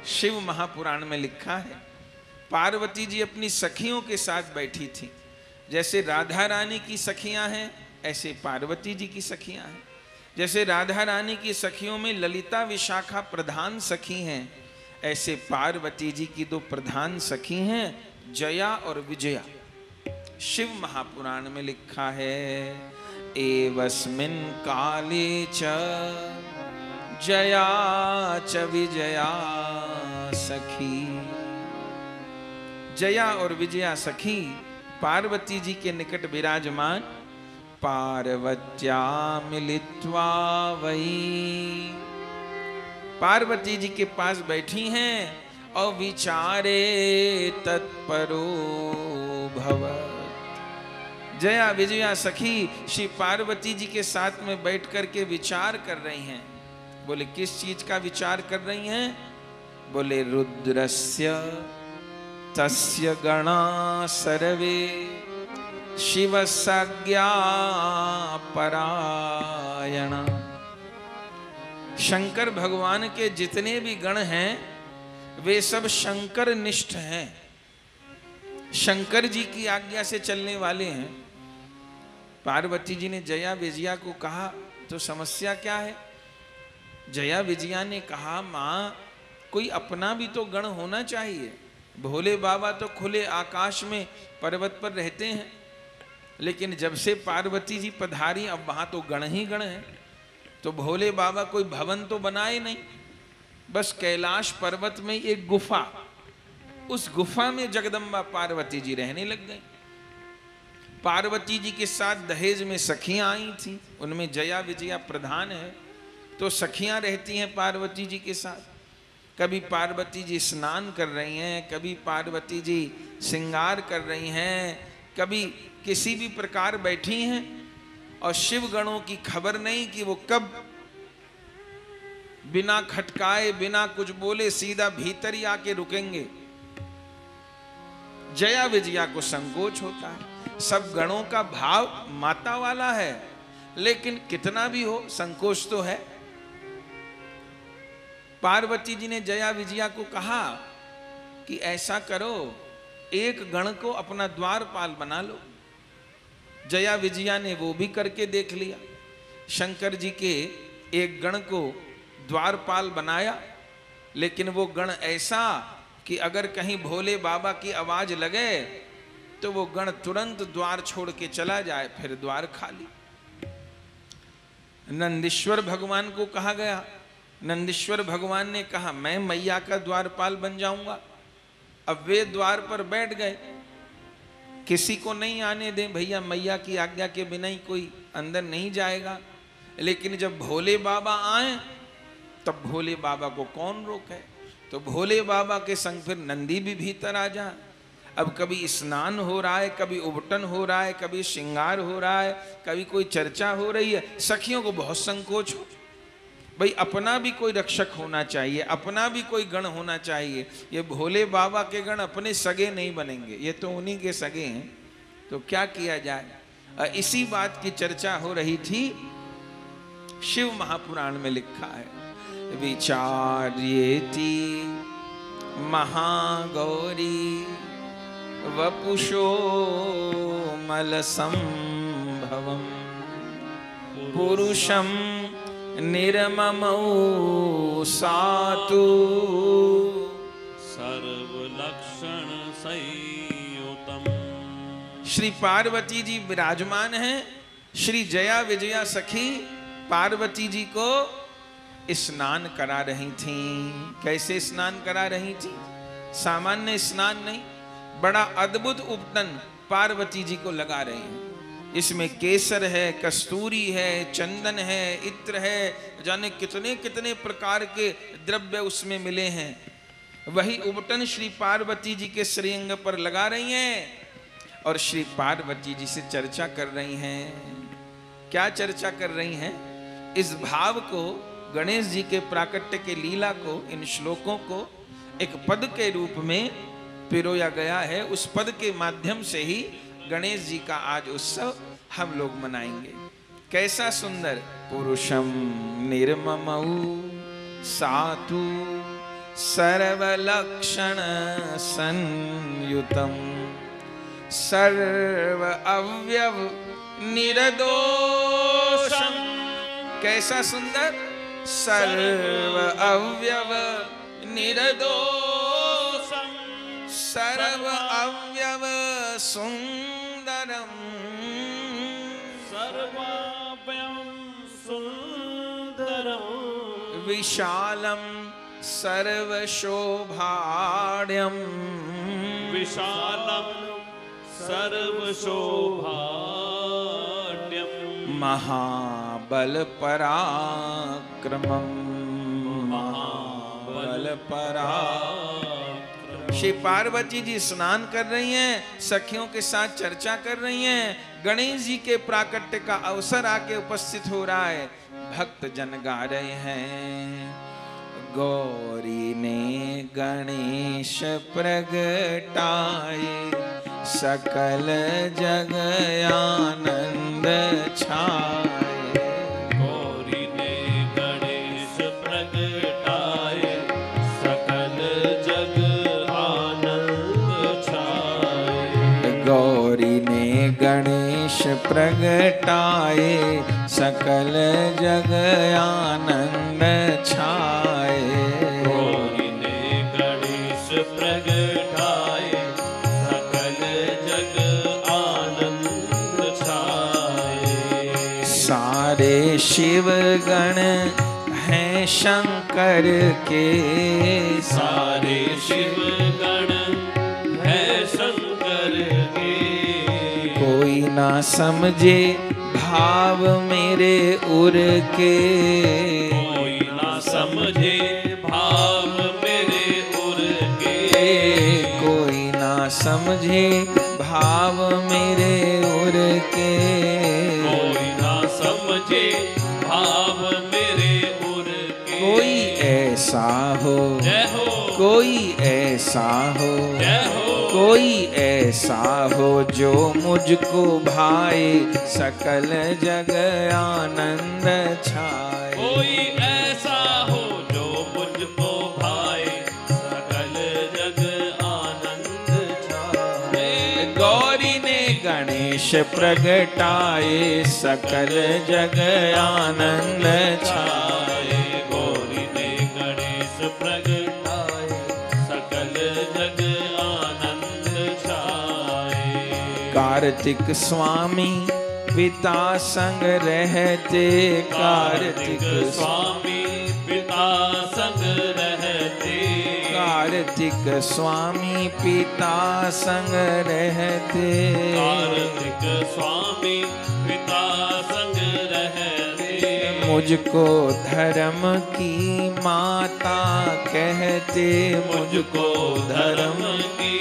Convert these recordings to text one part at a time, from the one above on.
शिव महापुराण में लिखा है, पार्वती जी अपनी सखियों के साथ बैठी थी। जैसे राधा रानी की सखियां हैं ऐसे पार्वती जी की सखियां हैं। जैसे राधा रानी की सखियों में ललिता विशाखा प्रधान सखी हैं, ऐसे पार्वती जी की दो प्रधान सखी हैं, जया और विजया। शिव महापुराण में लिखा है, एवस्मिन् काले च जया च विजया सखी। जया और विजया सखी पार्वती जी के निकट विराजमान, पार्वत्या मिलित्वा वही, पार्वती जी के पास बैठी हैं और विचारे तत्परो भवत्। जया विजया सखी श्री पार्वती जी के साथ में बैठ कर के विचार कर रही हैं। बोले किस चीज का विचार कर रही हैं? बोले रुद्रस्य तस्य गणा सर्वे शिवसाज्ञा परायणा। शंकर भगवान के जितने भी गण हैं वे सब शंकर निष्ठ हैं, शंकर जी की आज्ञा से चलने वाले हैं। पार्वती जी ने जया विजया को कहा, तो समस्या क्या है? जया विजया ने कहा, माँ कोई अपना भी तो गण होना चाहिए। भोले बाबा तो खुले आकाश में पर्वत पर रहते हैं, लेकिन जब से पार्वती जी पधारी अब वहां तो गण ही गण हैं। तो भोले बाबा कोई भवन तो बनाए नहीं, बस कैलाश पर्वत में एक गुफा, उस गुफा में जगदम्बा पार्वती जी रहने लग गई। पार्वती जी के साथ दहेज में सखियां आई थी, उनमें जया विजया प्रधान है, तो सखियां रहती हैं पार्वती जी के साथ। कभी पार्वती जी स्नान कर रही हैं, कभी पार्वती जी श्रृंगार कर रही हैं, कभी किसी भी प्रकार बैठी हैं, और शिव गणों की खबर नहीं कि वो कब बिना खटकाए बिना कुछ बोले सीधा भीतर ही आके रुकेंगे। जया विजया को संकोच होता है। सब गणों का भाव माता वाला है, लेकिन कितना भी हो संकोच तो है। पार्वती जी ने जया विजया को कहा कि ऐसा करो, एक गण को अपना द्वारपाल बना लो। जया विजया ने वो भी करके देख लिया। शंकर जी के एक गण को द्वारपाल बनाया, लेकिन वो गण ऐसा कि अगर कहीं भोले बाबा की आवाज लगे तो वो गण तुरंत द्वार छोड़ के चला जाए, फिर द्वार खाली। नंदीश्वर भगवान को कहा गया, नंदीश्वर भगवान ने कहा मैं मैया का द्वारपाल बन जाऊंगा। अब वे द्वार पर बैठ गए, किसी को नहीं आने दें भैया, मैया की आज्ञा के बिना ही कोई अंदर नहीं जाएगा। लेकिन जब भोले बाबा आए तब भोले बाबा को कौन रोके? तो भोले बाबा के संग फिर नंदी भी भीतर आ जा। अब कभी स्नान हो रहा है, कभी उबटन हो रहा है, कभी श्रृंगार हो रहा है, कभी कोई चर्चा हो रही है। सखियों को बहुत संकोच हो, भाई अपना भी कोई रक्षक होना चाहिए, अपना भी कोई गण होना चाहिए। ये भोले बाबा के गण अपने सगे नहीं बनेंगे, ये तो उन्हीं के सगे हैं, तो क्या किया जाए? इसी बात की चर्चा हो रही थी। शिव महापुराण में लिखा है, विचार्येति महागौरी वपुषो मलसंभवम् पुरुषं निर्ममौ सातु सर्वलक्षण संयुतम्। श्री पार्वती जी विराजमान हैं। श्री जया विजया सखी पार्वती जी को स्नान करा रही थीं। कैसे स्नान करा रही थी? सामान्य स्नान नहीं, बड़ा अद्भुत उपटन पार्वती जी को लगा रही हैं। इसमें केसर है, कस्तूरी है, चंदन है, इत्र है, जाने कितने कितने प्रकार के द्रव्य उसमें मिले हैं। वही उपटन श्री पार्वती जी के श्रीअंग पर लगा रही हैं और श्री पार्वती जी से चर्चा कर रही हैं। क्या चर्चा कर रही हैं? इस भाव को, गणेश जी के प्राकट्य के लीला को, इन श्लोकों को एक पद के रूप में पिरोया गया है। उस पद के माध्यम से ही गणेश जी का आज उत्सव हम लोग मनाएंगे। कैसा सुंदर! पुरुषम निर्ममौ सातु सर्वलक्षण संयुतम सर्व अवयव निर्दोषम। कैसा सुंदर, सर्व अवयव निर्दोषम सर्व अवयव सुंदरम सर्वाभयं सुंदरम विशालम सर्वशोभाढ्यम विशालम सर्वशोभाढ्यम महाबल पराक्रमम महाबल पराक्रम। श्री पार्वती जी स्नान कर रही हैं, सखियों के साथ चर्चा कर रही हैं। गणेश जी के प्राकट्य का अवसर आके उपस्थित हो रहा है। भक्त जन गा रहे हैं, गौरी ने गणेश प्रगटाए सकल जग आनंद छाए। गौरी ने गणेश प्रगटाए सकल जग आनंद छाए। गौरी ने गणेश प्रगटाए सकल जग आनंद छाए। गौरी ने गणेश प्रगटाए सकल जग आनंद छाए। सारे शिव गण हैं शंकर के सारे शिव गण है शंकर के। कोई ना समझे भाव मेरे उर के। कोई ना समझे भाव मेरे उर के। कोई ना समझे भाव मेरे उर के। कोई ना समझे भाव मेरे उर के। कोई ऐसा हो, जय हो, कोई ऐसा हो, जय हो, कोई ऐसा हो जो मुझको भाए सकल जग आनंद छाए। कोई ऐसा हो जो मुझको भाए सकल जग आनंद छाए। गौरी ने गणेश प्रगटाए सकल जग आनंद छाए। गौरी ने गणेश प्रगटाए सकल जग आनंद छाए। कार्तिक स्वामी पिता संग रहते। कार्तिक स्वामी पिता संग रहते। कार्तिक स्वामी पिता संग रहते। कार्तिक स्वामी पिता संग रहते। मुझको धर्म की माता कहते। मुझको धर्म की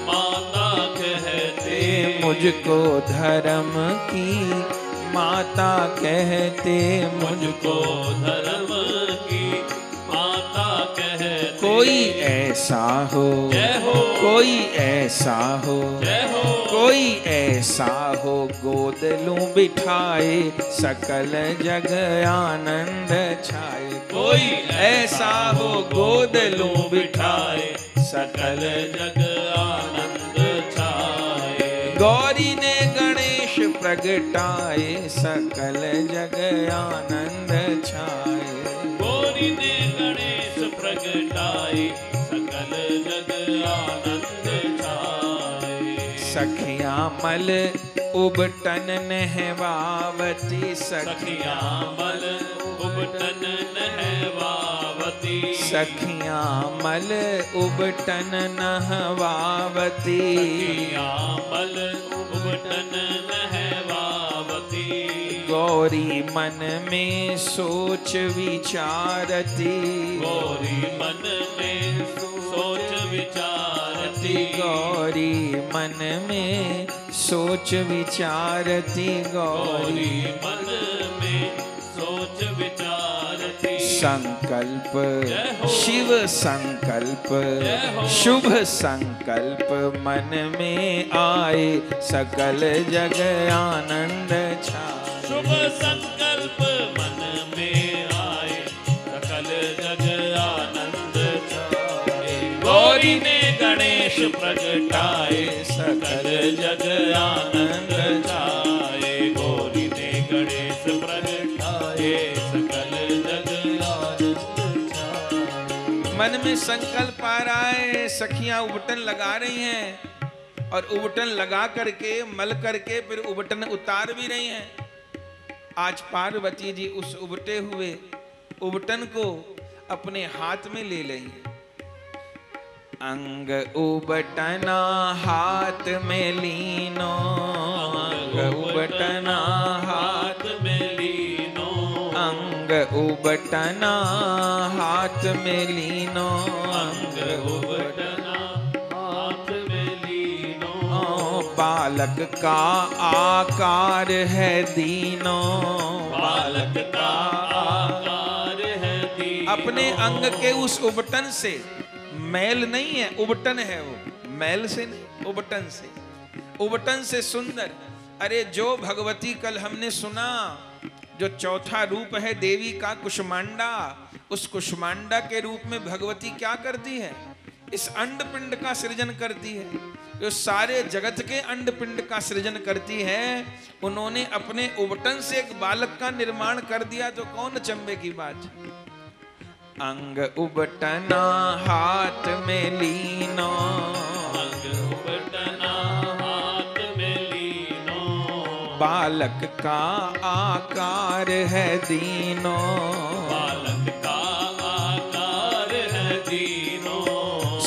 माता कहते। मुझको धर्म की माता कहते। मुझको धर्म की माता कहते। कोई ऐसा हो, जय हो, कोई ऐसा हो, जय हो, कोई ऐसा हो गोद लूं बिठाए सकल जग आनंद छाए। कोई ऐसा हो गोद लूं बिठाए सकल जग आनंद छाए। गौरी ने गणेश प्रगटाए सकल जग आनंद छाए। गौरी ने गणेश प्रगटाए सकल जग आनंद छाए। सखियां मल उबटन नहवावती। सखियां मल उबटन नहवावती। सखियां मल उबटन नहवावती। सखियां मल उबटन नहवावती। गौरी मन में सोच विचारती। गौरी मन में सोच विचारती। गौरी मन में सोच विचारती। गौरी मन में सोच विचारती। संकल्प जय हो, शिव संकल्प जय हो, शुभ संकल्प मन में आए सकल जग आनंद छाए। शुभ संकल्प मन में आए सकल जग आनंद छाए। गौरी ने गणेश प्रगटाए सकल जग आनंद छाए। गौरी ने गणेश प्रगटाए सकल जग आनंद छाए। मन में संकल्प आ रहा है, सखियां उबटन लगा रही हैं और उबटन लगा करके मल करके फिर उबटन उतार भी रही हैं। आज पार्वती जी उस उबटे हुए उबटन को अपने हाथ में ले लें। अंग उबटना हाथ में लीनो, अंग उबटना हाथ में लीनो, अंग उबटना हाथ में लीनो, अंग उबटना हाथ में लीनो। बालक का आकार है दीनो, बालक का आकार है दीनो। अपने अंग के उस उबटन से, मैल नहीं है उबटन है वो, मैल से नहीं उबटन से, उबटन से सुंदर। अरे जो भगवती कल हमने सुना, जो चौथा रूप है देवी का कुष्मांडा, उस कुष्मांडा के रूप में भगवती क्या करती है? इस अंड पिंड का सृजन करती है, जो सारे जगत के अंड पिंड का सृजन करती है। उन्होंने अपने उबटन से एक बालक का निर्माण कर दिया, तो कौन चंबे की बात। अंग उबटना हाथ में लीनो, अंग उबटना हाथ में लीनो। बालक का आकार है दीनो, बालक का आकार है दीनो।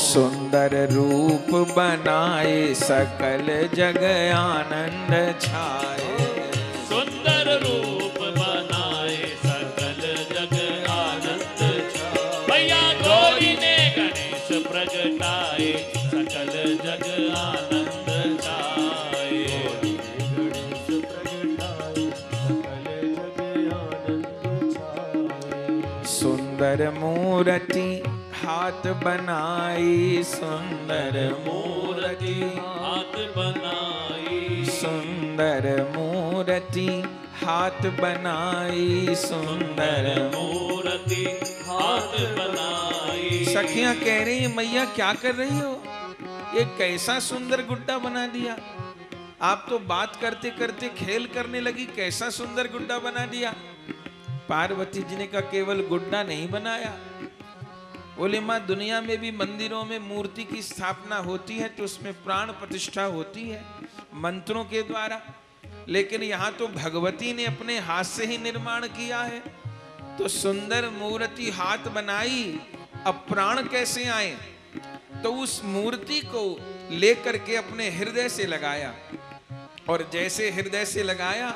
सुंदर रूप बनाए सकल जग आनंद छाए। सुंदर रूप बनाए सकल जग आनंद छाए। भैया गौरी ने गणेश प्रगटाए सकल जग आनंद छाए। गणेश प्रगटाए सकल जग आनंद छाए। सुंदर मूर्ति हाथ बनाई, सुंदर मूर्ति हाथ बनाई। सुंदर मूर्ति हाथ बनाई, सुंदर मूर्ति हाथ बनाई। सखियां कह रही हैं, मैया क्या कर रही हो? ये कैसा सुंदर गुड्डा बना दिया। आप तो बात करते करते खेल करने लगी, कैसा सुंदर गुड्डा बना दिया। पार्वती जी ने कहा केवल गुड्डा नहीं बनाया। बोले माँ, दुनिया में भी मंदिरों में मूर्ति की स्थापना होती है तो उसमें प्राण प्रतिष्ठा होती है मंत्रों के द्वारा, लेकिन यहाँ तो भगवती ने अपने हाथ से ही निर्माण किया है। तो सुंदर मूर्ति हाथ बनाई, अब प्राण कैसे आए? तो उस मूर्ति को लेकर के अपने हृदय से लगाया, और जैसे हृदय से लगाया,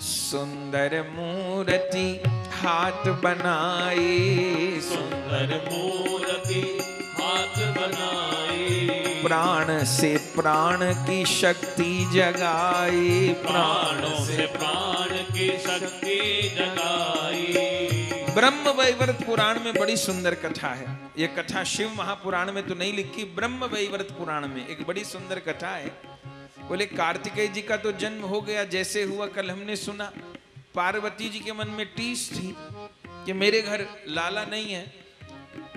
सुंदर मूर्ति हाथ बनाई, सुंदर मूर्ति हाथ बनाई। प्राण से प्राण की शक्ति जगाई, प्राणों से प्राण की शक्ति जगाई। ब्रह्म वैवर्त पुराण में बड़ी सुंदर कथा है। ये कथा शिव महापुराण में तो नहीं लिखी, ब्रह्म वैवर्त पुराण में एक बड़ी सुंदर कथा है। बोले कार्तिकेय जी का तो जन्म हो गया, जैसे हुआ कल हमने सुना। पार्वती जी के मन में टीस थी कि मेरे घर लाला नहीं है,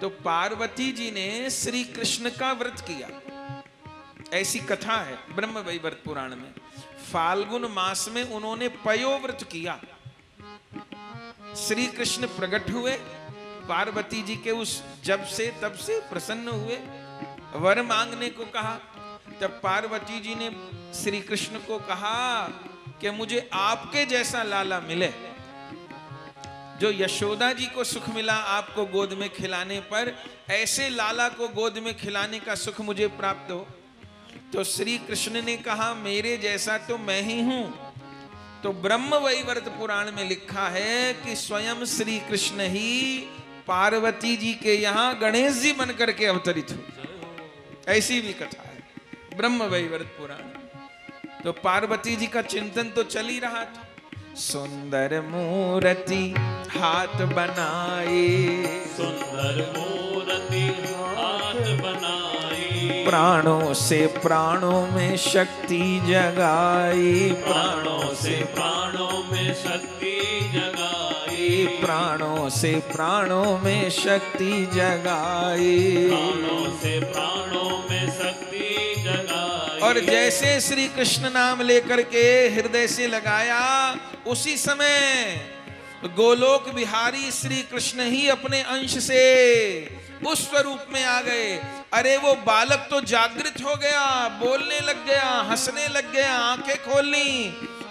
तो पार्वती जी ने श्री कृष्ण का व्रत किया। ऐसी कथा है ब्रह्म वैवर्त पुराण में। फाल्गुन मास में उन्होंने पयो व्रत किया। श्री कृष्ण प्रकट हुए, पार्वती जी के उस जब से तब से प्रसन्न हुए, वर मांगने को कहा। तब पार्वती जी ने श्री कृष्ण को कहा कि मुझे आपके जैसा लाला मिले, जो यशोदा जी को सुख मिला आपको गोद में खिलाने पर, ऐसे लाला को गोद में खिलाने का सुख मुझे प्राप्त हो। तो श्री कृष्ण ने कहा मेरे जैसा तो मैं ही हूं। तो ब्रह्म वैवर्त पुराण में लिखा है कि स्वयं श्री कृष्ण ही पार्वती जी के यहाँ गणेश जी बनकर के अवतरित हुए। ऐसी भी कथा है ब्रह्म वैवर्त पुराण। तो पार्वती जी का चिंतन तो चल ही रहा था। सुंदर मूर्ति हाथ बनाई, सुंदर मूर्ति हाथ बनाई। प्राणों से प्राणों में शक्ति जगाई, प्राणों से प्राणों में शक्ति जगाई। प्राणों से प्राणों में शक्ति जगाई, प्राणों से प्राणों में शक्ति जगाई। और जैसे श्री कृष्ण नाम लेकर के हृदय से लगाया, उसी समय गोलोक बिहारी श्री कृष्ण ही अपने अंश से उस स्वरूप में आ गए। अरे वो बालक तो जागृत हो गया, बोलने लग गया, हंसने लग गया, आंखें खोल ली,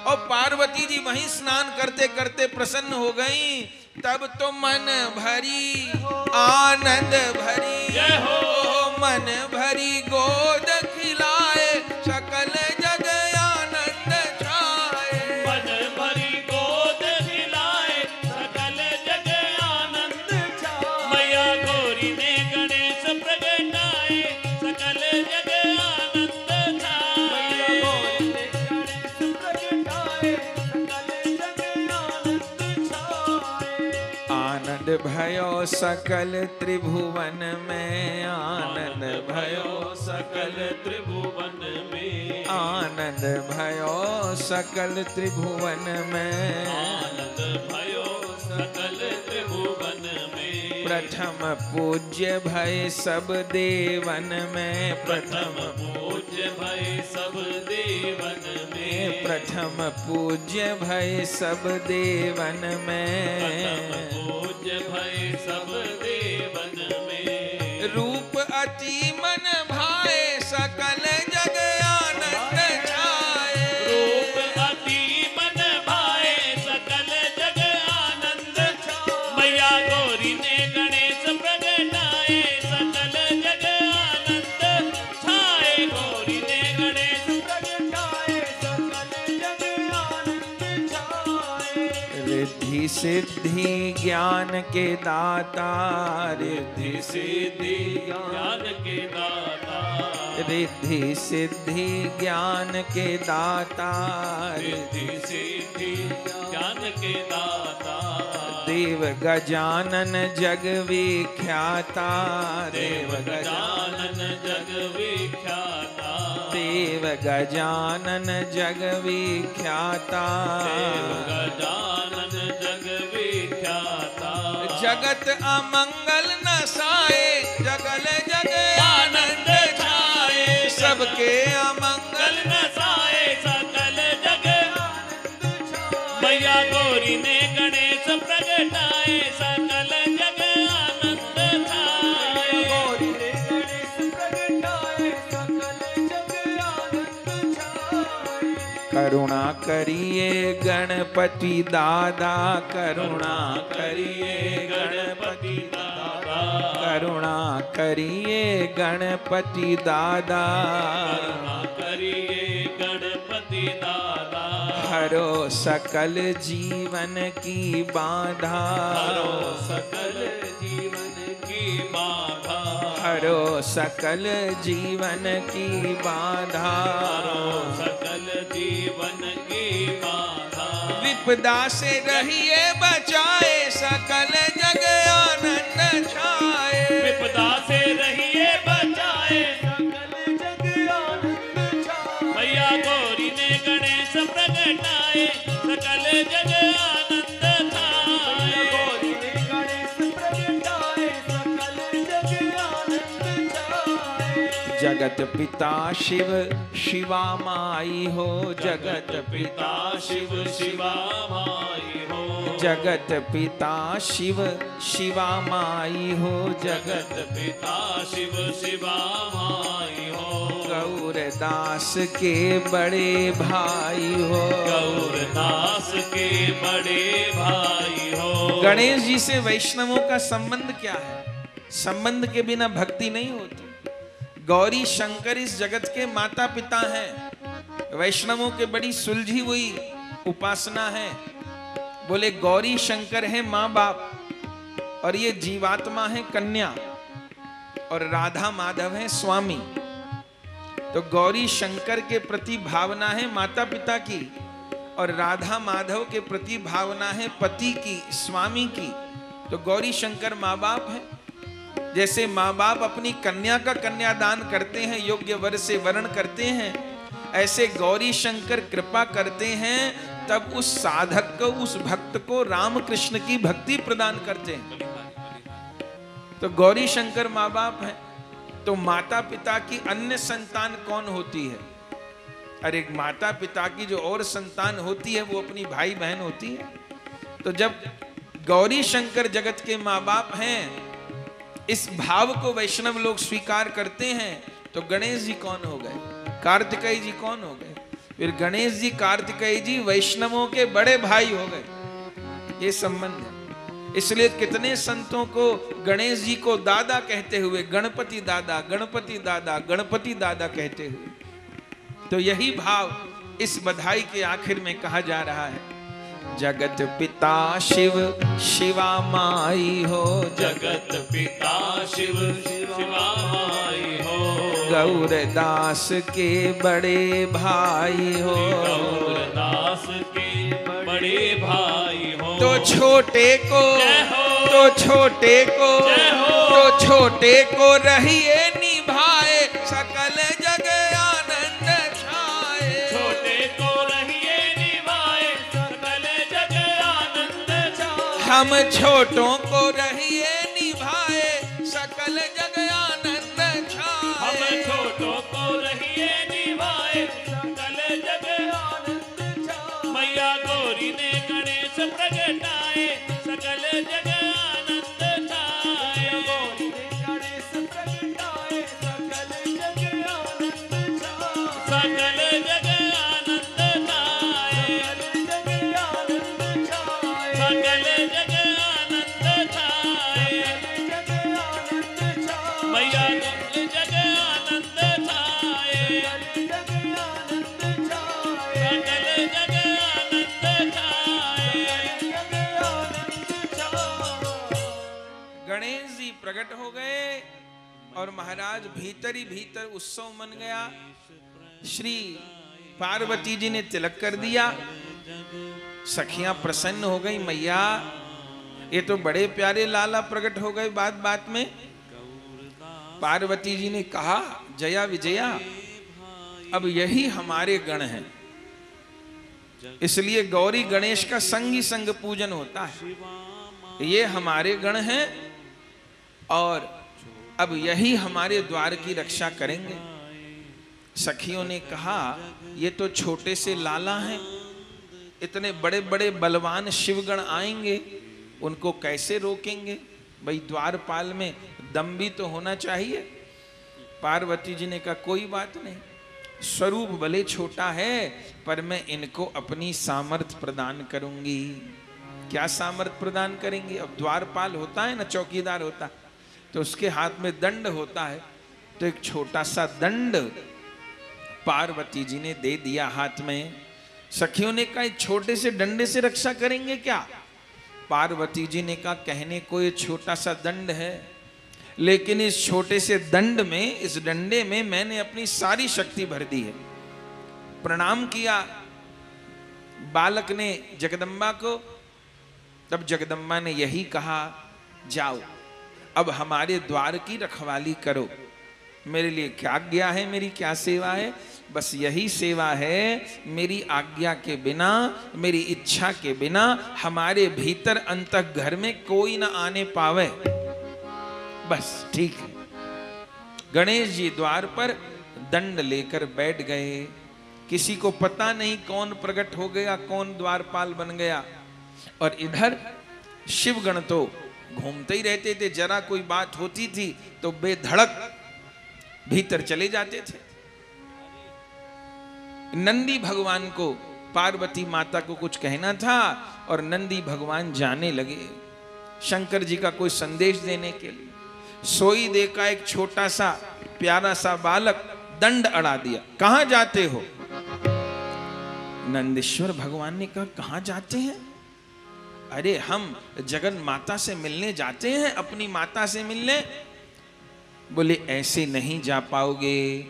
और पार्वती जी वहीं स्नान करते करते प्रसन्न हो गईं। तब तो मन भरी आनंद भरी, जय हो। मन भरी गोद खिलाए, सकल जग आनंद छाए। मन भरी गोद खिलाए, सकल जग आनंद छाए। मैया गौरी ने गणेश प्रगटाए, सकल जग आनंद छाए। आनंद भयो सकल त्रिभुवन में, आनंद भयो सकल त्रिभुवन में, आनंद भयो सकल त्रिभुवन में। आनंद भयो सकल त्रिभुवन में। प्रथम पूज्य भय सब देवन में, प्रथम पूज्य भय सब देवन में। प्रथम पूज्य भय सब देवन में। प्रथम पूज्य भय सब देवन में। रूप अति मन भाए, सकल जग आनंद छाए। रूप अति मन भाए, सकल जग आनंद छाए। मैया गौरी ने गणेश प्रगटाए, सकल जग आनंद छाए। गौरी ने गणेश प्रगटाए, सकल जग आनंद छाए। रिद्धि सिद्धि ज्ञान के दाता, रिद्धि सिद्धि ज्ञान के दाता। रिद्धि सिद्धि ज्ञान के दाता। रिद्धि सिद्धि ज्ञान के दाता। देव गजानन जग विख्याता, देव गजानन जग विख्याता। देव गजानन जग विख्याता। देव गजानन जग विख्याता। जगत अमंगल नसाए, जगल जग आनंद छाए। सबके अमंगल नसाए, सकल जग आनंद छाए। मैया गौरी ने गणेश प्रगटाए, सकल जग आनंद छाए। गौरी ने गणेश प्रगटाए, सकल जग आनंद छाए। करुणा करिए गणपति दादा, करुणा करिए गणपति दादा। करुणा करिए गणपति दादा। करुणा करिए गणपति दादा। हरो सकल जीवन की बाधा, हरो सकल जीवन की बाधा। हरो सकल जीवन की बाधा। हरो सकल जीवन की बाधा। विपदा से रहिए बचाए, सकल जग आनंद छाए। विपदा से रहिए बचाए, सकल जग आनंद छाए। मैया गौरी ने गणेश प्रगटाए, सकल जग आनंद छाए। गौरी ने गणेश प्रगटाए, सकल जग आनंद छाए। जगत पिता शिव शिवा माई हो, जगत पिता शिव शिवा माई हो। जगत पिता शिव शिवा माई हो, जगत पिता शिव शिवा माई हो। गौरदास के बड़े भाई हो, गौरदास के बड़े भाई हो। गणेश जी से वैष्णवों का संबंध क्या है? संबंध के बिना भक्ति नहीं होती। गौरी शंकर इस जगत के माता पिता हैं। वैष्णवों के बड़ी सुलझी हुई उपासना है। बोले गौरी शंकर है माँ बाप, और ये जीवात्मा है कन्या, और राधा माधव है स्वामी। तो गौरी शंकर के प्रति भावना है माता पिता की, और राधा माधव के प्रति भावना है पति की, स्वामी की। तो गौरी शंकर माँ बाप है। जैसे माँ बाप अपनी कन्या का कन्यादान करते हैं, योग्य वर से वर्ण करते हैं, ऐसे गौरी शंकर कृपा करते हैं तब उस साधक को, उस भक्त को रामकृष्ण की भक्ति प्रदान करते हैं। तो गौरी शंकर माँ बाप हैं, तो माता पिता की अन्य संतान कौन होती है? अरे माता पिता की जो और संतान होती है वो अपनी भाई बहन होती है। तो जब गौरी शंकर जगत के माँ बाप हैं, इस भाव को वैष्णव लोग स्वीकार करते हैं, तो गणेश जी कौन हो गए? कार्तिकेय जी कौन हो गए? फिर गणेश जी कार्तिकेय जी वैष्णवों के बड़े भाई हो गए। ये संबंध है। इसलिए कितने संतों को गणेश जी को दादा कहते हुए गणपति दादा, गणपति दादा, गणपति दादा कहते हुए। तो यही भाव इस बधाई के आखिर में कहा जा रहा है। जगत पिता शिव शिवा माई हो, जगत पिता शिव शिवा माई हो, गौरदास के बड़े भाई हो, गौरदास के बड़े भाई हो। तो छोटे को, तो छोटे को, तो छोटे को रहिए निभाए, सकल जग आनंद छाए। छोटे को रहिए निभाए, सकल जग आनंद छाए। हम छोटों को रहिए निभाए, सकल जग आनंद छाए। हम छोटों को रहिए निभाए, सकल जग आनंद छाए। मैया गौरी ने गणेश प्रगटाए, सकल जग आनंद छाए। गौरी ने गणेश प्रगटाए, सकल जग आनंद छाए। सकल जग आनंद छाए, सकल जग आनंद छाए। सकल जग आनंद छाए, सकल जग आनंद छाए। मैया सकल जग आनंद छाए, सकल जग आनंद छाए। सकल जग आनंद छाए, सकल जग आनंद छाए। गणेश जी प्रकट हो गए और महाराज भीतर ही भीतर उत्सव मन गया। श्री पार्वती जी ने तिलक कर दिया, सखियां प्रसन्न हो गई। मैया ये तो बड़े प्यारे लाला प्रकट हो गए बात बात में। पार्वती जी ने कहा, जया विजया, अब यही हमारे गण हैं, इसलिए गौरी गणेश का संग ही संग पूजन होता है। ये हमारे गण हैं और अब यही हमारे द्वार की रक्षा करेंगे। सखियों ने कहा, ये तो छोटे से लाला हैं, इतने बड़े बड़े बलवान शिवगण आएंगे, उनको कैसे रोकेंगे? भाई द्वारपाल में दम भी तो होना चाहिए। पार्वती जी ने कहा, कोई बात नहीं, स्वरूप भले छोटा है पर मैं इनको अपनी सामर्थ्य प्रदान करूंगी। क्या सामर्थ्य प्रदान करेंगी? अब द्वारपाल होता है ना, चौकीदार होता है, तो उसके हाथ में दंड होता है, तो एक छोटा सा दंड पार्वती जी ने दे दिया हाथ में। सखियों ने कहा, छोटे से डंडे से रक्षा करेंगे क्या? पार्वती जी ने कहा, कहने को ये छोटा सा दंड है, लेकिन इस छोटे से दंड में, इस डंडे में मैंने अपनी सारी शक्ति भर दी है। प्रणाम किया बालक ने जगदम्बा को। तब जगदम्बा ने यही कहा, जाओ अब हमारे द्वार की रखवाली करो। मेरे लिए क्या आज्ञा है, मेरी क्या सेवा है? बस यही सेवा है, मेरी आज्ञा के बिना, मेरी इच्छा के बिना हमारे भीतर अंतः घर में कोई ना आने पावे, बस ठीक है। गणेश जी द्वार पर दंड लेकर बैठ गए। किसी को पता नहीं कौन प्रकट हो गया, कौन द्वारपाल बन गया। और इधर शिवगण तो घूमते ही रहते थे, जरा कोई बात होती थी तो बेधड़क भीतर चले जाते थे। नंदी भगवान को, पार्वती माता को कुछ कहना था और नंदी भगवान जाने लगे शंकर जी का कोई संदेश देने के लिए। सोई दे का एक छोटा सा प्यारा सा बालक दंड अड़ा दिया, कहां जाते हो? नंदीश्वर भगवान ने कहा, कहां जाते हैं? अरे हम जगन माता से मिलने जाते हैं, अपनी माता से मिलने। बोले ऐसे नहीं जा पाओगे,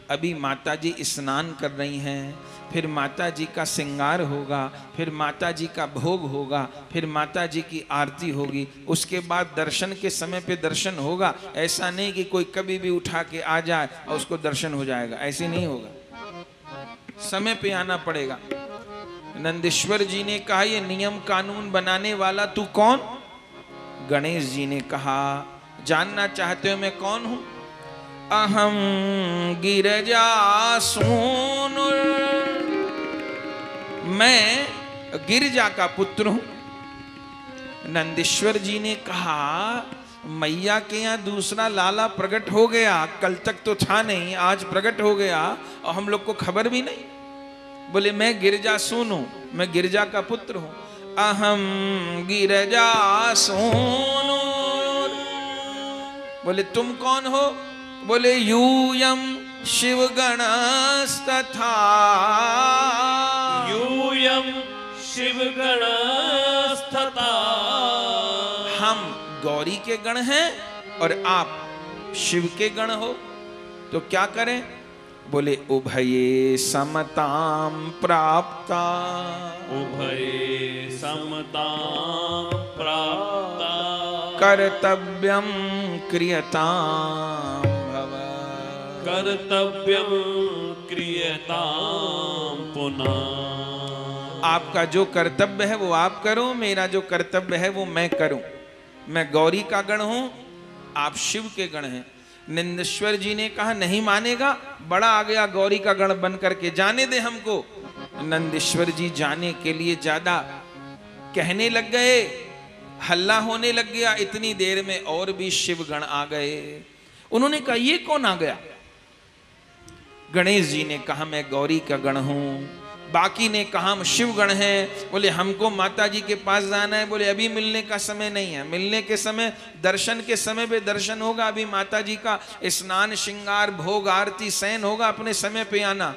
अभी माता जी स्नान कर रही हैं, फिर माता जी का श्रृंगार होगा, फिर माता जी का भोग होगा, फिर माता जी की आरती होगी, उसके बाद दर्शन के समय पे दर्शन होगा। ऐसा नहीं कि कोई कभी भी उठा के आ जाए और उसको दर्शन हो जाएगा, ऐसे नहीं होगा, समय पे आना पड़ेगा। नंदीश्वर जी ने कहा ये नियम कानून बनाने वाला तू कौन? गणेश जी ने कहा जानना चाहते हो मैं कौन हूं? अहम गिरिजासूनु, मैं गिरिजा का पुत्र हूं। नंदीश्वर जी ने कहा मैया के यहाँ दूसरा लाला प्रकट हो गया, कल तक तो था नहीं, आज प्रकट हो गया और हम लोग को खबर भी नहीं। बोले मैं गिरिजासून हूं, मैं गिरिजा का पुत्र हूं। अहम गिरिजासून। बोले तुम कौन हो? बोले यूयम शिवगणस्तथा, यूयम शिवगणस्तथा, हम गौरी के गण हैं और आप शिव के गण हो, तो क्या करें? बोले उभये समताम प्राप्ता, उभये समतां प्राप्ता, कर्तव्यम क्रियताम भव, कर्तव्यं क्रियतां पुनः। आपका जो कर्तव्य है वो आप करो, मेरा जो कर्तव्य है वो मैं करूं। मैं गौरी का गण हूं, आप शिव के गण हैं। नंदीश्वर जी ने कहा नहीं मानेगा, बड़ा आ गया गौरी का गण बन करके, जाने दे हमको। नंदीश्वर जी जाने के लिए ज्यादा कहने लग गए, हल्ला होने लग गया। इतनी देर में और भी शिव गण आ गए। उन्होंने कहा ये कौन आ गया? गणेश जी ने कहा मैं गौरी का गण हूं। बाकी ने कहा हम शिवगण हैं। बोले हमको माता जी के पास जाना है। बोले अभी मिलने का समय नहीं है, मिलने के समय दर्शन के समय पे दर्शन होगा, अभी माता जी का स्नान श्रृंगार भोग आरती शयन होगा, अपने समय पे आना।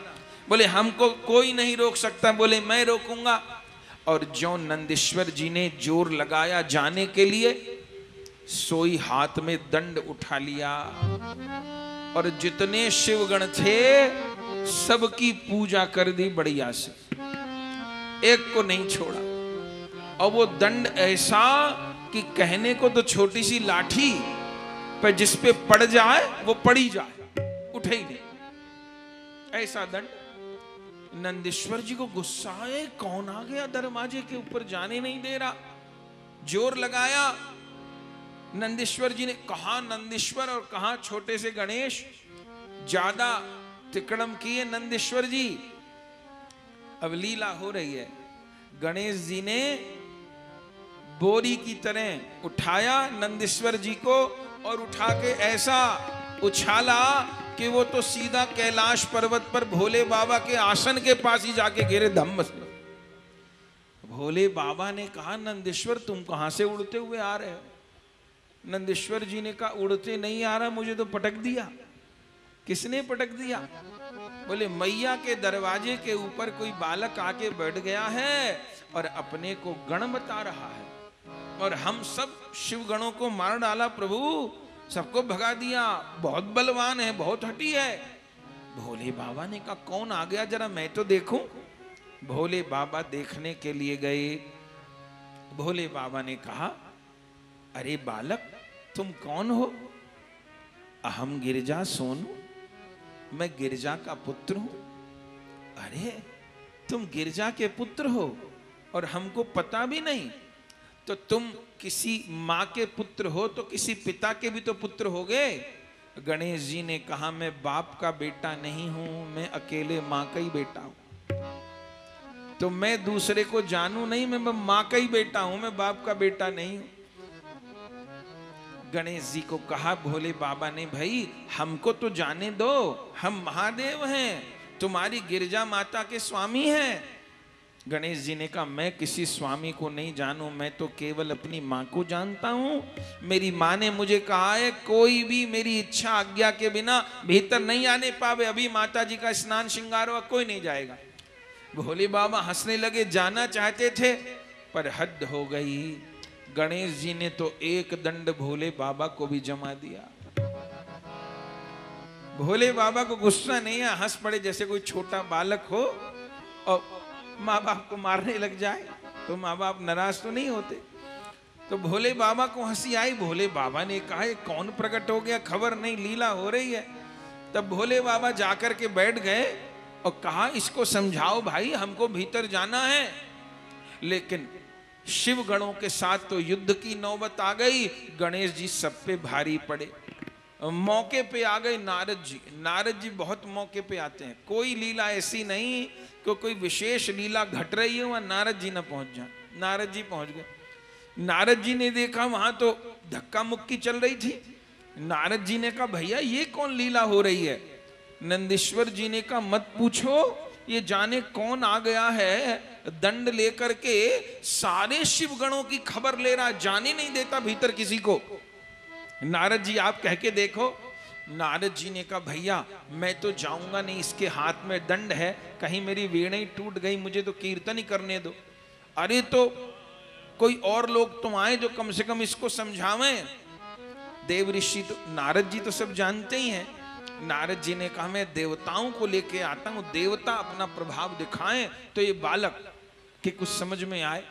बोले हमको कोई नहीं रोक सकता। बोले मैं रोकूंगा। और जो नंदीश्वर जी ने जोर लगाया जाने के लिए, सोई हाथ में दंड उठा लिया और जितने शिवगण थे सबकी पूजा कर दी बढ़िया से, एक को नहीं छोड़ा। और वो दंड ऐसा कि कहने को तो छोटी सी लाठी पर जिस पे पड़ जाए वो पड़ी जाए, उठे ही नहीं, ऐसा दंड। नंदीश्वर जी को गुस्सा है, कौन आ गया दरवाजे के ऊपर, जाने नहीं दे रहा। जोर लगाया। नंदीश्वर जी ने कहा नंदीश्वर और कहा छोटे से गणेश, ज्यादा तिकड़म किए नंदीश्वर जी। अब लीला हो रही है। गणेश जी ने बोरी की तरह उठाया नंदीश्वर जी को और उठा के ऐसा उछाला कि वो तो सीधा कैलाश पर्वत पर भोले बाबा के आसन के पास ही जाके गिरे धम्म से। भोले बाबा ने कहा नंदीश्वर तुम कहां से उड़ते हुए आ रहे हो? नंदीश्वर जी ने कहा उड़ते नहीं आ रहा, मुझे तो पटक दिया। किसने पटक दिया? बोले मैया के दरवाजे के ऊपर कोई बालक आके बैठ गया है और अपने को गण बता रहा है, और हम सब शिव गणों को मार डाला प्रभु, सबको भगा दिया, बहुत बलवान है, बहुत हठी है। भोले बाबा ने कहा कौन आ गया, जरा मैं तो देखूं। भोले बाबा देखने के लिए गए। भोले बाबा ने कहा अरे बालक तुम कौन हो? अहम गिरिजा सोनू, मैं गिरिजा का पुत्र हूं। अरे तुम गिरिजा के पुत्र हो और हमको पता भी नहीं, तो तुम किसी माँ के पुत्र हो तो किसी पिता के भी तो पुत्र होगे। गणेश जी ने कहा मैं बाप का बेटा नहीं हूं, मैं अकेले माँ का ही बेटा हूं। तो मैं दूसरे को जानू नहीं, मैं माँ का ही बेटा हूं, मैं बाप का बेटा नहीं हूं। गणेश जी को कहा भोले बाबा ने भाई हमको तो जाने दो, हम महादेव हैं, तुम्हारी गिरिजा माता के स्वामी हैं। गणेश जी ने कहा मैं किसी स्वामी को नहीं जानू, मैं तो केवल अपनी माँ को जानता हूँ। मेरी माँ ने मुझे कहा है कोई भी मेरी इच्छा आज्ञा के बिना भीतर नहीं आने पावे। अभी माता जी का स्नान श्रृंगार हुआ, कोई नहीं जाएगा। भोले बाबा हंसने लगे, जाना चाहते थे पर हद हो गई। गणेश जी ने तो एक दंड भोले बाबा को भी जमा दिया। भोले बाबा को गुस्सा नहीं है, हंस पड़े जैसे कोई छोटा बालक हो और माँ बाप को मारने लग जाए तो माँ बाप नाराज तो नहीं होते। तो भोले बाबा को हंसी आई। भोले बाबा ने कहा ये कौन प्रकट हो गया, खबर नहीं, लीला हो रही है। तब भोले बाबा जाकर के बैठ गए और कहा इसको समझाओ भाई, हमको भीतर जाना है। लेकिन शिव गणों के साथ तो युद्ध की नौबत आ गई। गणेश जी सब पे भारी पड़े। मौके पे आ गए नारद जी। नारद जी बहुत मौके पे आते हैं। कोई लीला ऐसी नहीं कि कोई विशेष लीला घट रही है वहां नारद जी न पहुंच जाए। नारद जी पहुंच गए। नारद जी ने देखा वहां तो धक्का मुक्की चल रही थी। नारद जी ने कहा भैया ये कौन लीला हो रही है। नंदीश्वर जी ने कहा मत पूछो, ये जाने कौन आ गया है दंड लेकर के, सारे शिवगणों की खबर ले रहा, जाने नहीं देता भीतर किसी को। नारद जी आप कह के देखो। नारद जी ने कहा भैया मैं तो जाऊंगा नहीं, इसके हाथ में दंड है, कहीं मेरी वीणा ही टूट गई, मुझे तो कीर्तन ही करने दो। अरे तो कोई और लोग तुम आए जो कम से कम इसको समझावें। देव ऋषि तो नारद जी तो सब जानते ही हैं। नारद जी ने कहा मैं देवताओं को लेके आता हूं, देवता अपना प्रभाव दिखाएं तो ये बालक के कुछ समझ में आए।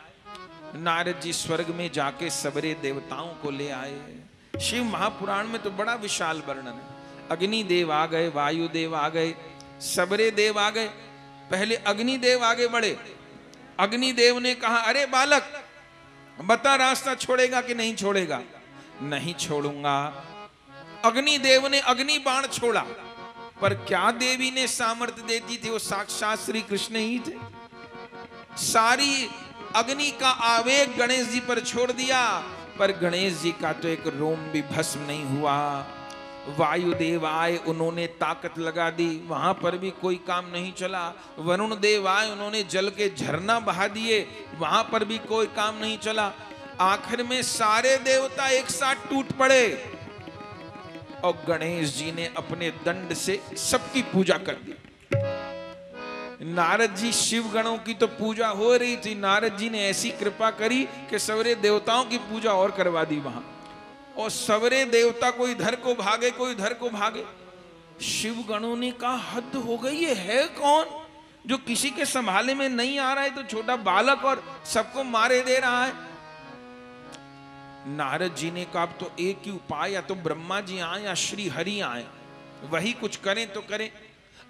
नारद जी स्वर्ग में जाके सबरे देवताओं को ले आए। शिव महापुराण में तो बड़ा विशाल वर्णन है। अग्निदेव आ गए, वायुदेव आ गए, सबरे देव आ गए। पहले अग्निदेव आगे बढ़े। अग्निदेव ने कहा अरे बालक बता रास्ता छोड़ेगा कि नहीं छोड़ेगा। नहीं छोड़ूंगा। अग्निदेव ने अग्नि बाण छोड़ा, पर क्या देवी ने सामर्थ्य देती थी, वो साक्षात श्री कृष्ण ही थे। सारी अग्नि का आवेग गणेश जी पर छोड़ दिया, पर गणेश जी का तो एक रोम भी भस्म नहीं हुआ। वायुदेव आए, उन्होंने ताकत लगा दी, वहां पर भी कोई काम नहीं चला। वरुण देव आए, उन्होंने जल के झरना बहा दिए, वहां पर भी कोई काम नहीं चला। आखिर में सारे देवता एक साथ टूट पड़े और गणेश जी ने अपने दंड से सबकी पूजा कर दी। नारद जी शिव गणों की तो पूजा हो रही थी, नारद जी ने ऐसी कृपा करी कि सवरे देवताओं की पूजा और करवा दी वहां। और सवरे देवता कोई इधर को भागे, कोई इधर को भागे। शिव गणों ने कहा हद हो गई, ये है कौन जो किसी के संभाले में नहीं आ रहा है, तो छोटा बालक और सबको मारे दे रहा है। नारद जी ने कहा अब तो एक ही उपाय, या तो ब्रह्मा जी आए या श्री हरि आए, वही कुछ करें तो करें।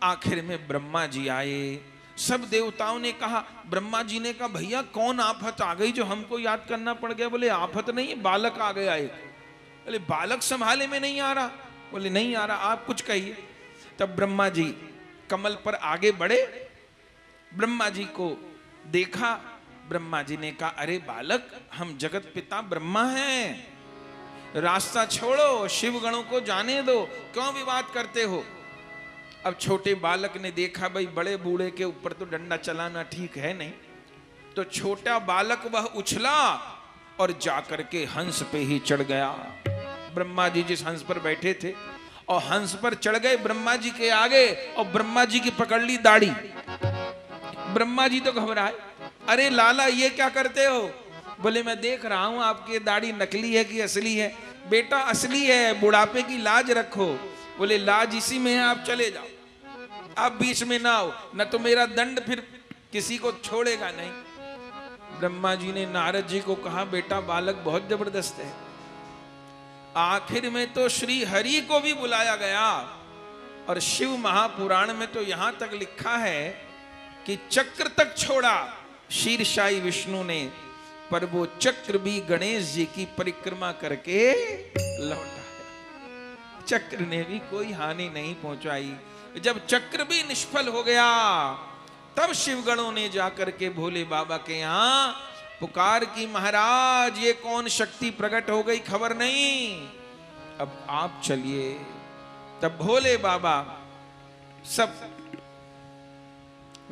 आखिर में ब्रह्मा जी आए। सब देवताओं ने कहा, ब्रह्मा जी ने कहा भैया कौन आफत आ गई जो हमको याद करना पड़ गया। बोले आफत नहीं, बालक आ गया एक। बोले बालक संभाले में नहीं आ रहा। बोले नहीं आ रहा, आप कुछ कहिए। तब ब्रह्मा जी कमल पर आगे बढ़े, ब्रह्मा जी को देखा। ब्रह्मा जी ने कहा अरे बालक हम जगत पिता ब्रह्मा हैं, रास्ता छोड़ो, शिव गणों को जाने दो, क्यों विवाद करते हो। अब छोटे बालक ने देखा भाई बड़े बूढ़े के ऊपर तो डंडा चलाना ठीक है नहीं, तो छोटा बालक वह उछला और जाकर के हंस पे ही चढ़ गया। ब्रह्मा जी जिस हंस पर बैठे थे और हंस पर चढ़ गए ब्रह्मा जी के आगे, और ब्रह्मा जी की पकड़ ली दाढ़ी। ब्रह्मा जी तो घबराए, अरे लाला ये क्या करते हो। बोले मैं देख रहा हूं आपकी दाढ़ी नकली है कि असली है। बेटा असली है, बुढ़ापे की लाज रखो। बोले लाज इसी में है, आप चले जाओ, आप बीच में ना आओ, न तो मेरा दंड फिर किसी को छोड़ेगा नहीं। ब्रह्मा जी ने नारद जी को कहा बेटा बालक बहुत जबरदस्त है। आखिर में तो श्री हरि को भी बुलाया गया, और शिव महापुराण में तो यहां तक लिखा है कि चक्र तक छोड़ा शीर्षाई विष्णु ने, पर वो चक्र भी गणेश जी की परिक्रमा करके लौटा है। चक्र ने भी कोई हानि नहीं पहुंचाई। जब चक्र भी निष्फल हो गया, तब शिवगणों ने जाकर के भोले बाबा के यहां पुकार की, महाराज ये कौन शक्ति प्रकट हो गई, खबर नहीं, अब आप चलिए। तब भोले बाबा सब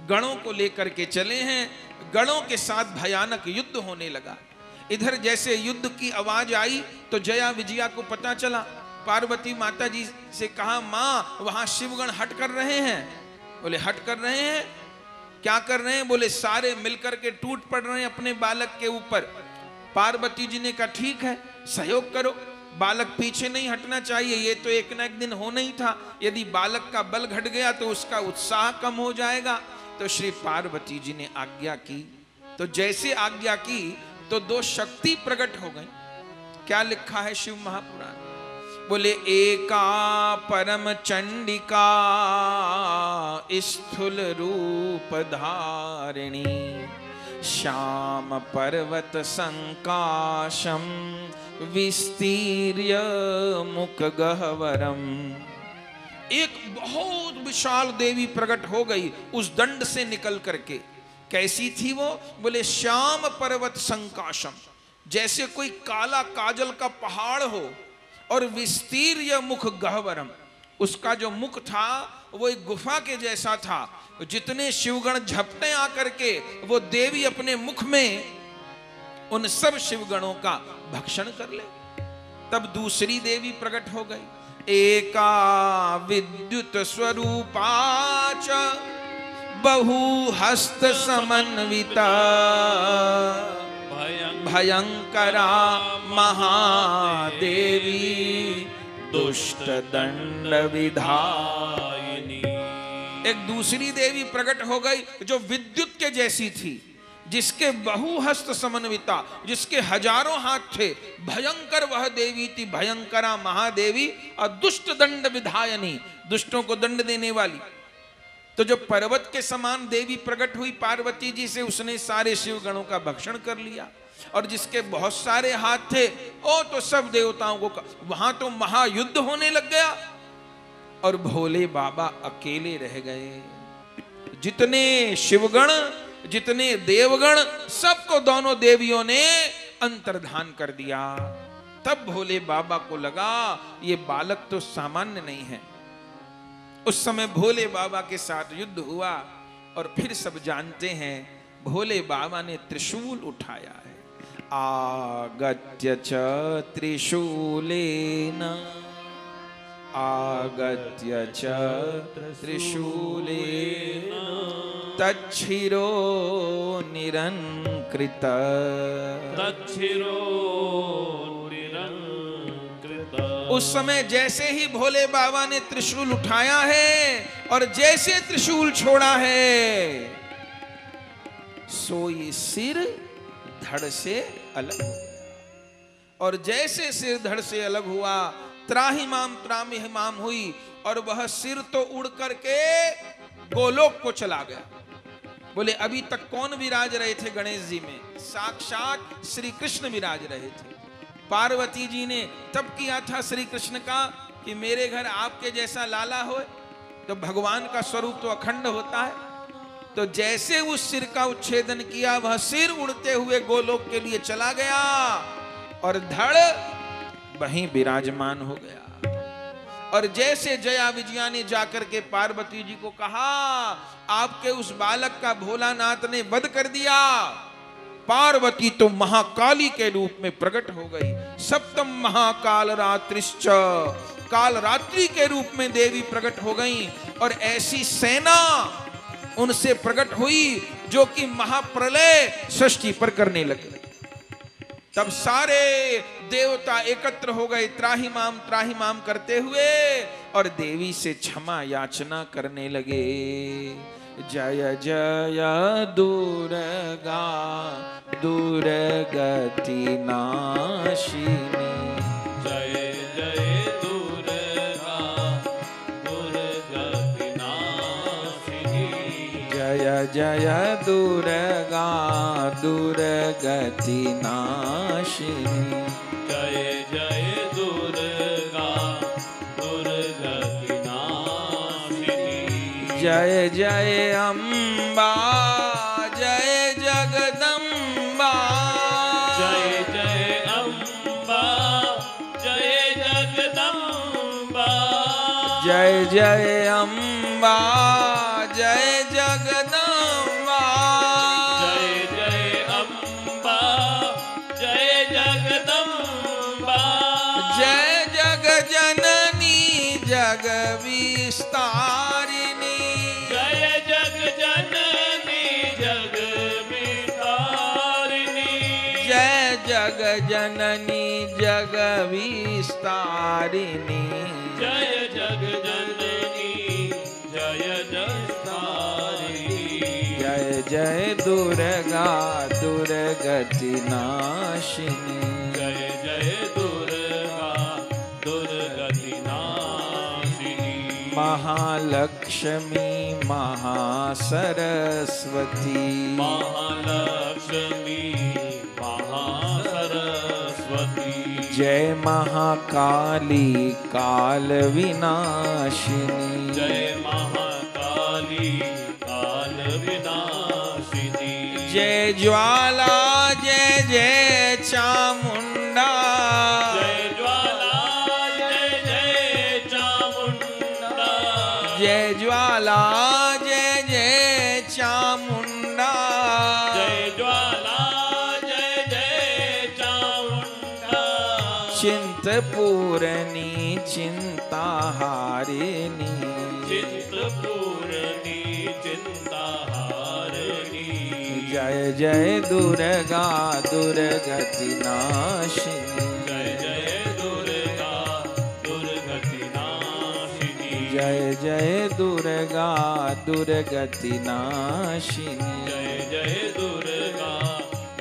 गणों को लेकर के चले हैं। गणों के साथ भयानक युद्ध होने लगा। इधर जैसे युद्ध की आवाज आई तो जया विजया को पता चला। पार्वती माता जी से कहा माँ वहां शिवगण हट कर रहे हैं। बोले हट कर रहे हैं, क्या कर रहे हैं। बोले सारे मिलकर के टूट पड़ रहे हैं अपने बालक के ऊपर। पार्वती जी ने कहा ठीक है सहयोग करो, बालक पीछे नहीं हटना चाहिए, ये तो एक न एक दिन होना ही था। यदि बालक का बल घट गया तो उसका उत्साह कम हो जाएगा। तो श्री पार्वती जी ने आज्ञा की, तो जैसे आज्ञा की तो दो शक्ति प्रकट हो गई। क्या लिखा है शिव महापुराण, बोले एका परम चंडिका स्थूल रूप धारिणी श्याम पर्वत संकाशम विस्तीर्य मुख गह्वरम। एक बहुत विशाल देवी प्रकट हो गई उस दंड से निकल करके। कैसी थी वो? बोले श्याम पर्वत संकाशम, जैसे कोई काला काजल का पहाड़ हो, और विस्तीर्य मुख गह्वरम, उसका जो मुख था वो एक गुफा के जैसा था। जितने शिवगण झपटे आकर के वो देवी अपने मुख में उन सब शिवगणों का भक्षण कर ले। तब दूसरी देवी प्रकट हो गई। एका विद्युत स्वरूपाच बहु हस्त समन्विता भयंकरा महादेवी दुष्ट दंड विधायिनी। एक दूसरी देवी प्रकट हो गई जो विद्युत के जैसी थी, जिसके बहुहस्त समन्विता, जिसके हजारों हाथ थे। भयंकर वह देवी थी, भयंकरा महादेवी, और दुष्ट दंड विधायिनी, दुष्टों को दंड देने वाली। तो जो पर्वत के समान देवी प्रकट हुई पार्वती जी से, उसने सारे शिवगणों का भक्षण कर लिया। और जिसके बहुत सारे हाथ थे ओ तो सब देवताओं को, वहां तो महायुद्ध होने लग गया और भोले बाबा अकेले रह गए। जितने शिवगण, जितने देवगण, सबको दोनों देवियों ने अंतर्धान कर दिया। तब भोले बाबा को लगा ये बालक तो सामान्य नहीं है। उस समय भोले बाबा के साथ युद्ध हुआ और फिर सब जानते हैं भोले बाबा ने त्रिशूल उठाया है। आगत्य च त्रिशूलेन, आगत्य च त्रिशूलेन तच्छिरो निरंकृत, तच्छिरो निरंकृत। उस समय जैसे ही भोले बाबा ने त्रिशूल उठाया है और जैसे त्रिशूल छोड़ा है, सोई सिर धड़ से अलग हो गया। और जैसे सिर धड़ से अलग हुआ, त्राहिमाम त्राहिमाम हुई और वह सिर तो उड़ करके गोलोक को चला गया। बोले अभी तक कौन विराज रहे थे गणेश जी में? साक्षात श्री कृष्ण विराज रहे थे। पार्वती जी ने तब किया था श्री कृष्ण का कि मेरे घर आपके जैसा लाला हो। तो भगवान का स्वरूप तो अखंड होता है। तो जैसे उस सिर का उच्छेदन किया, वह सिर उड़ते हुए गोलोक के लिए चला गया और धड़ वहीं विराजमान हो गया। और जैसे जया विजया ने जाकर के पार्वती जी को कहा आपके उस बालक का भोलानाथ ने वध कर दिया, पार्वती तो महाकाली के रूप में प्रकट हो गई। सप्तम महाकाल रात्रिश्च, काल रात्रि के रूप में देवी प्रकट हो गई। और ऐसी सेना उनसे प्रकट हुई जो कि महाप्रलय सृष्टि पर करने लगे। तब सारे देवता एकत्र हो गए त्राहिमाम करते हुए और देवी से क्षमा याचना करने लगे। जय जय दुर्गा दुर्गति नाशिनी, जय जय दुर्गा दुर्गति नाशिनी, जय जय दुर्गा दुर्गति नाशिनी, जय जय दुर्गा दुर्गति नाशिनी, जय जय अम्बा जय जगदम्बा, जय जय अम्बा जय जगदम्बा, जय जय अम्बा जय जगदम्बा, जय जय अम्बा जय जगदम्बा, जय जग जननी जग विस्तारिणी, जय जग जननी जग विस्तारिणी, जय जग जननी जग विस्तारिणी, जय जग जननी जय जगतारिणी, जय जय दुर्गा दुर्गति नाशिनी, जय जय दुर्गा दुर्गा महालक्ष्मी महासरस्वती महालक्ष्मी महासरस्वती जय महाकाली काल विनाशिनी जय महाकाली काल विनाशिनी जय ज्वाला जय जय चामुंडा जय ज्वाला जय जय चामुंडा जय ज्वाला जय जय चामुंडा जय ज्वाला जय जय चामुंडा चिंतपूरनी चिंताहारिणी चिंतपूरनी चिंताहारिणी जय जय दुर्गा दुर्गति नाशिनी जय जय दुर्गा दुर्गति नाशिनी जय जय दुर्गा दुर्गति नाशिनी जय जय दुर्गा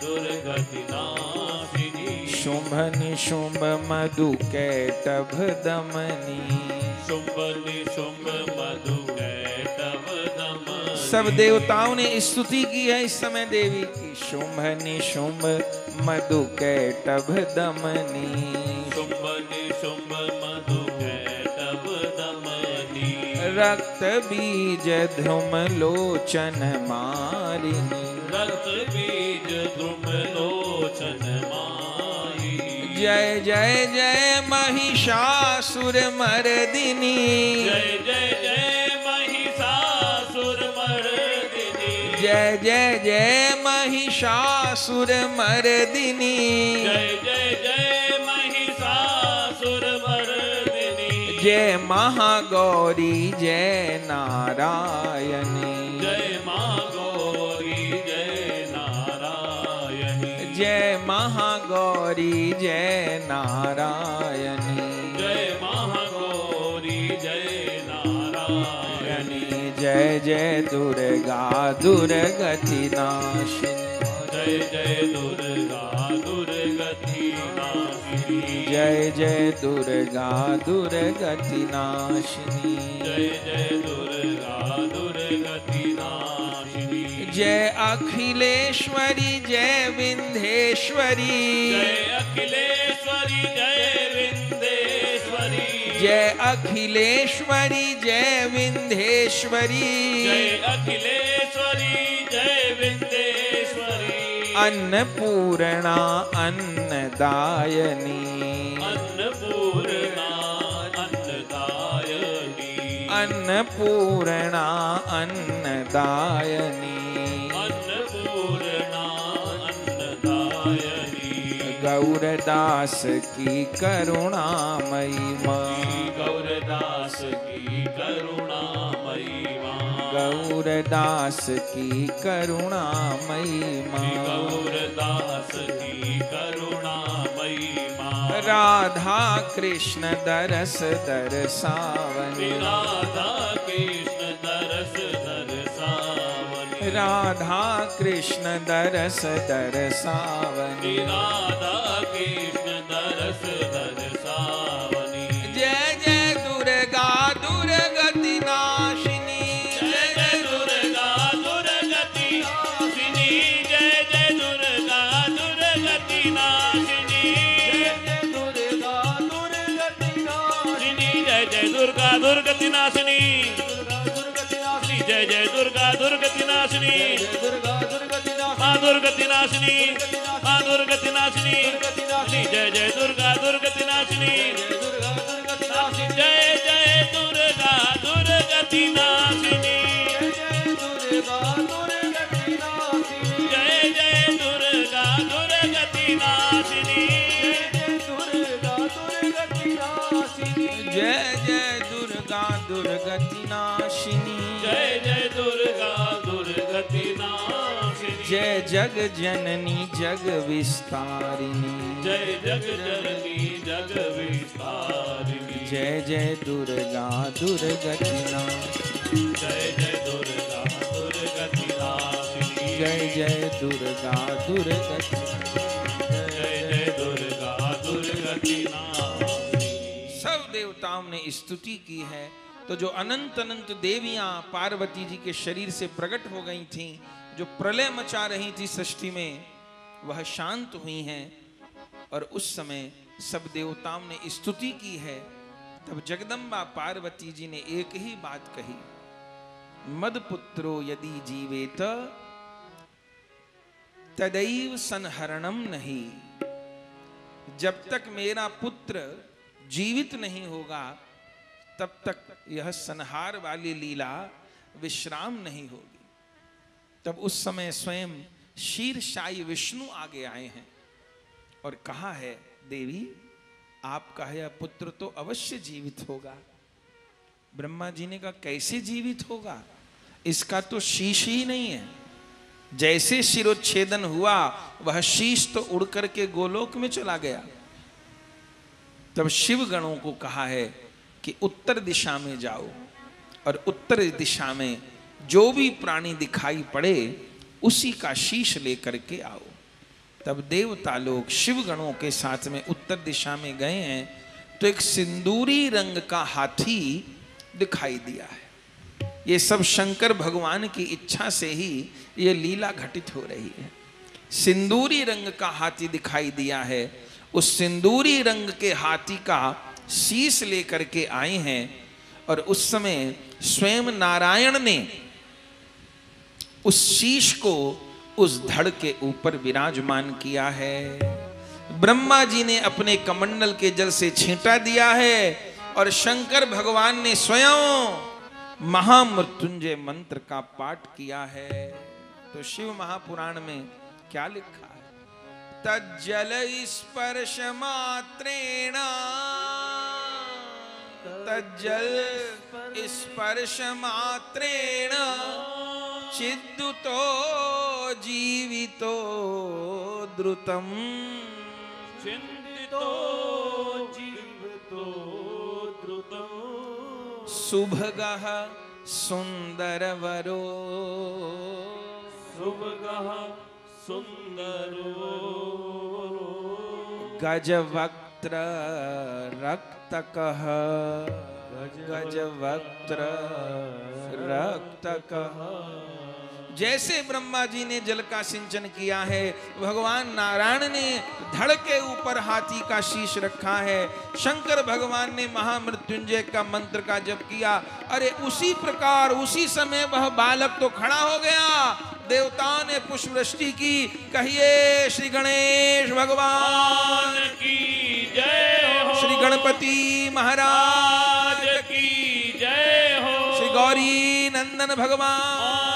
दुर्गति नाशिनी शुंभ निशुंभ मधु कैटभ दमनी शुंभ निशुंभ मधु कैटभ दमनी सब देवताओं ने स्तुति की है इस समय देवी की। शुंभ निशुंभ मधु कैटभ दमनी शुंभ निशुंभ मधु कैटभ दमनी रक्त बीज ध्रुम लोचन मारिनी रक्त बीज द्रुम लोचन माई जय जय जय महिषासुर मर्दिनी जय जय जय महिषासुर मर्दिनी जय जय जय महिषासुर मर्दिनी जय जय जय महिषासुर मर्दिनी जय महागौरी जय नारायणी जय मां गौरी जय नारायणी जय महागौरी जय नारायणी जय महागौरी जय नारायणी जय जय दुर्गा दुर्गति नाशिनी जय जय दुर्गा दुर्गति नाशिनी जय जय दुर्गा दुर्गति नाशिनी जय जय दुर्गा दुर्गति नाशिनी जय अखिलेश्वरी जय विंध्येश्वरी जय अखिलेश्वरी जय विंध्येश्वरी जय अखिलेश्वरी जय विंध्येश्वरी जय अखिलेश्वरी जय विंध्येश्वरी अन्नपूर्णा अन्नदायनी अन्नपूर्णा अन्नदायनी अन्नपूर्णा अन्नदायनी अन्नपूर्णा अन्नदायनी गौरदास की करुणामयी माँ गौरदास की करुणामयी माँ गौरदास की करुणामयी माँ गौरदास की करुणामयी माँ राधा कृष्ण दरस दरसावनी राधा कृष्ण दरस दरसावनी राधा कृष्ण दरस दरसावनी राधा कृष्ण दरस दरसावनी जय जय दुर्गा दुर्गति नाशिनी जय जय दुर्गा दुर्गति नाशिनी जय जय दुर्गा दुर्गति नाशिनी जय जय दुर्गा दुर्गति नाशिनी जय जय दुर्गा दुर्गति नाशिनी हाँ दुर्गति नाशिनी हाँ दुर्गति नाशिनी जय जय दुर्गा दुर्गति नाशिनी जय जय दुर्गा दुर्गति नाशिनी जय जय दुर्गा दुर्गति नाशिनी जय जय दुर्गा दुर्गति नाशिनी जय जय दुर्गा दुर्गति नाशिनी जय जग जननी जग विस्तारिणी जय जग जननी जग विस्तारिणी जय जय दुर्गा दुर्गति नाशिनी जय जय दुर्गा दुर्गति नाशिनी जय जय दुर्गा दुर्गति जय जय दुर्गा दुर्गति नाशिनी सब देवताओं ने स्तुति की है तो जो अनंत अनंत देवियां पार्वती जी के शरीर से प्रकट हो गई थीं, जो प्रलय मचा रही थी सृष्टि में, वह शांत हुई हैं। और उस समय सब देवताओं ने स्तुति की है। तब जगदम्बा पार्वती जी ने एक ही बात कही, मदपुत्रो यदि जीवेत तदैव संहरणम नहीं। जब तक मेरा पुत्र जीवित नहीं होगा तब तक यह संहार वाली लीला विश्राम नहीं होगी। तब उस समय स्वयं शीर्षायी विष्णु आगे आए हैं और कहा है, देवी आपका यह पुत्र तो अवश्य जीवित होगा। ब्रह्मा जी ने कहा, कैसे जीवित होगा, इसका तो शीश ही नहीं है। जैसे शिरोच्छेदन हुआ वह शीश तो उड़ करके गोलोक में चला गया। तब शिव गणों को कहा है कि उत्तर दिशा में जाओ और उत्तर दिशा में जो भी प्राणी दिखाई पड़े उसी का शीश लेकर के आओ। तब देवता लोग शिव गणों के साथ में उत्तर दिशा में गए हैं तो एक सिंदूरी रंग का हाथी दिखाई दिया है। ये सब शंकर भगवान की इच्छा से ही ये लीला घटित हो रही है। सिंदूरी रंग का हाथी दिखाई दिया है। उस सिंदूरी रंग के हाथी का शीश लेकर के आए हैं और उस समय स्वयं नारायण ने उस शीश को उस धड़ के ऊपर विराजमान किया है। ब्रह्मा जी ने अपने कमंडल के जल से छींटा दिया है और शंकर भगवान ने स्वयं महामृत्युंजय मंत्र का पाठ किया है। तो शिव महापुराण में क्या लिखा है, तज्जल स्पर्श मात्रेण, तज्जल स्पर्श मात्रेण चिद्दुतो जीवितो द्रुतम, चिन्तितो जीवितो द्रुतम्, सुभगः सुंदरवरो, सुभगः सुंदरो, गजवक्त्र रक्तकः, गजवक्त्र रक्तकः। जैसे ब्रह्मा जी ने जल का सिंचन किया है, भगवान नारायण ने धड़ के ऊपर हाथी का शीश रखा है। शंकर भगवान ने महामृत्युंजय का मंत्र का जप किया। अरे उसी प्रकार उसी समय वह बालक तो खड़ा हो गया। देवताओं ने पुष्पवृष्टि की। कहिए श्री गणेश भगवान की जय हो, श्री गणपति महाराज की जय हो, श्री गौरी नंदन भगवान